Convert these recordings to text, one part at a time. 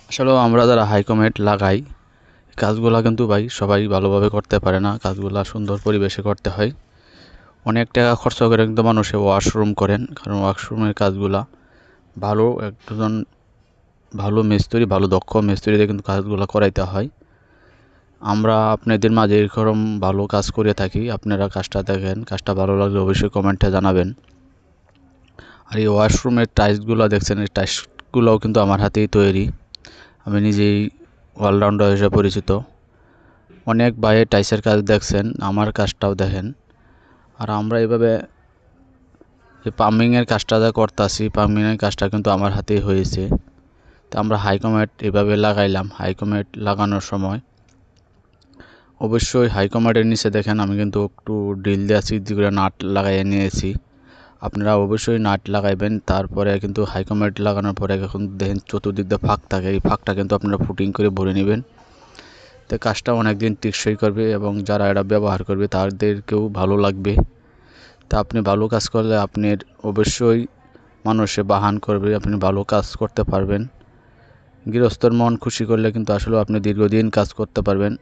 আসলেও আমরা যারা হাই কমেন্ট লাগাই কাজগুলা কিন্তু ভাই সবাই ভালোভাবে করতে পারে না। কাজগুলা সুন্দর পরিবেশে করতে হয়। অনেক টাকা খরচ করে কিন্তু মানুষে ওয়াশরুম করেন, কারণ ওয়াশরুমের কাজগুলা ভালো একজন ভালো মিস্ত্রি, ভালো দক্ষ মিস্ত্রিতে কিন্তু কাজগুলো করাইতে হয়। আমরা আপনাদের মাঝে এরকম ভালো কাজ করে থাকি। আপনারা কাজটা দেখেন, কাজটা ভালো লাগলে অবশ্যই কমেন্টে জানাবেন। আর এই ওয়াশরুমের টাইলসগুলো দেখছেন, এই টাইলসগুলোও কিন্তু আমার হাতেই তৈরি। আমি নিজেই অলরাউন্ডার হিসেবে পরিচিত। অনেক ভাই টাইলসের কাজ দেখছেন, আমার কাজটাও দেখেন। আর আমরা এইভাবে যে পাম্পিংয়ের কাজটা যা করতেছি, পাম্পিংয়ের কাজটা কিন্তু আমার হাতেই হয়েছে। তো আমরা হাইকমেট এভাবে লাগাইলাম। হাইকমেট লাগানোর সময় অবশ্যই হাইকমেটের নিচে দেখেন আমি কিন্তু একটু ড্রিল দিয়ে সিদ্ধি করে নাট লাগাইয়ে নিয়েছি। আপনারা অবশ্যই নাট লাগাইবেন। তারপরে কিন্তু হাইকমেট লাগানোর পরে এখন দেখেন চতুর্দিক দিয়ে ফাঁক থাকে, এই ফাঁকটা কিন্তু আপনারা ফুটিং করে ভরে নেবেন। তো কাজটা অনেক দিন টেকসই করবে এবং যারা এটা ব্যবহার করবে তাদেরকেও ভালো লাগবে। তা আপনি ভালো কাজ করলে আপনার অবশ্যই মানুষে বাহান করবে, আপনি ভালো কাজ করতে পারবেন। গৃহস্থর মন খুশি করলে কিন্তু আসলে আপনি দীর্ঘদিন কাজ করতে পারবেন।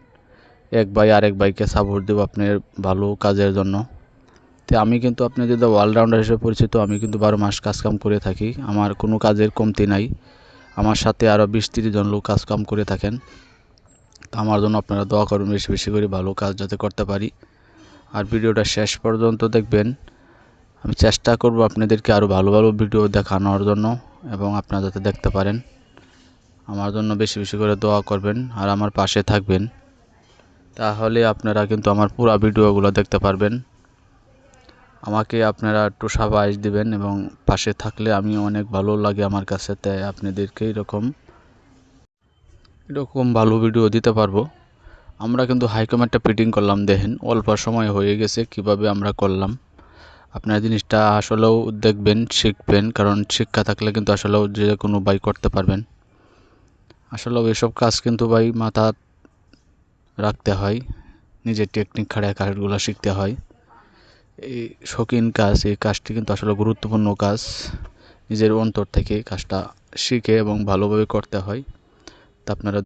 এক ভাই আরেক ভাইকে সাপোর্ট দেবো আপনার ভালো কাজের জন্য। তো আমি কিন্তু আপনি যদি অলরাউন্ডার হিসেবে পরিচিত, আমি কিন্তু 12 মাস কাজকাম করে থাকি। আমার কোনো কাজের কমতি নাই। আমার সাথে আরও 20-30 জন লোক কাজকাম করে থাকেন। তো আমার জন্য আপনারা দোয়া করবেন বেশি বেশি করে, ভালো কাজ যাতে করতে পারি। আর ভিডিওটা শেষ পর্যন্ত দেখবেন। আমি চেষ্টা করব আপনাদেরকে আরও ভালো ভালো ভিডিও দেখানোর জন্য এবং আপনারা যাতে দেখতে পারেন। আমার জন্য বেশি বেশি করে দোয়া করবেন আর আমার পাশে থাকবেন। তাহলে আপনারা কিন্তু আমার পুরো ভিডিওগুলো দেখতে পারবেন। আমাকে আপনারা একটু সাবাইশ দিবেন এবং পাশে থাকলে আমি অনেক ভালো লাগে আমার কাছে। তাই আপনাদেরকে এরকম ভালো ভিডিও দিতে পারবো। আমরা কিন্তু হাইকমেটটা ফিটিং করলাম, দেখেন অল্প সময় হয়ে গেছে কিভাবে আমরা করলাম। আপনার জিনিসটা আসলেও দেখবেন, শিখবেন, কারণ শিক্ষা থাকলে কিন্তু আসলেও যে কোনো ভাই করতে পারবেন। আসলেও এসব কাজ কিন্তু ভাই মাথা রাখতে হয়, নিজের টেকনিক খাড়ায় কাজগুলো শিখতে হয়। এই শৌখিন কাজ, এই কাজটি কিন্তু আসলে গুরুত্বপূর্ণ কাজ। নিজের অন্তর থেকে কাজটা শিখে এবং ভালোভাবে করতে হয়। তা আপনারা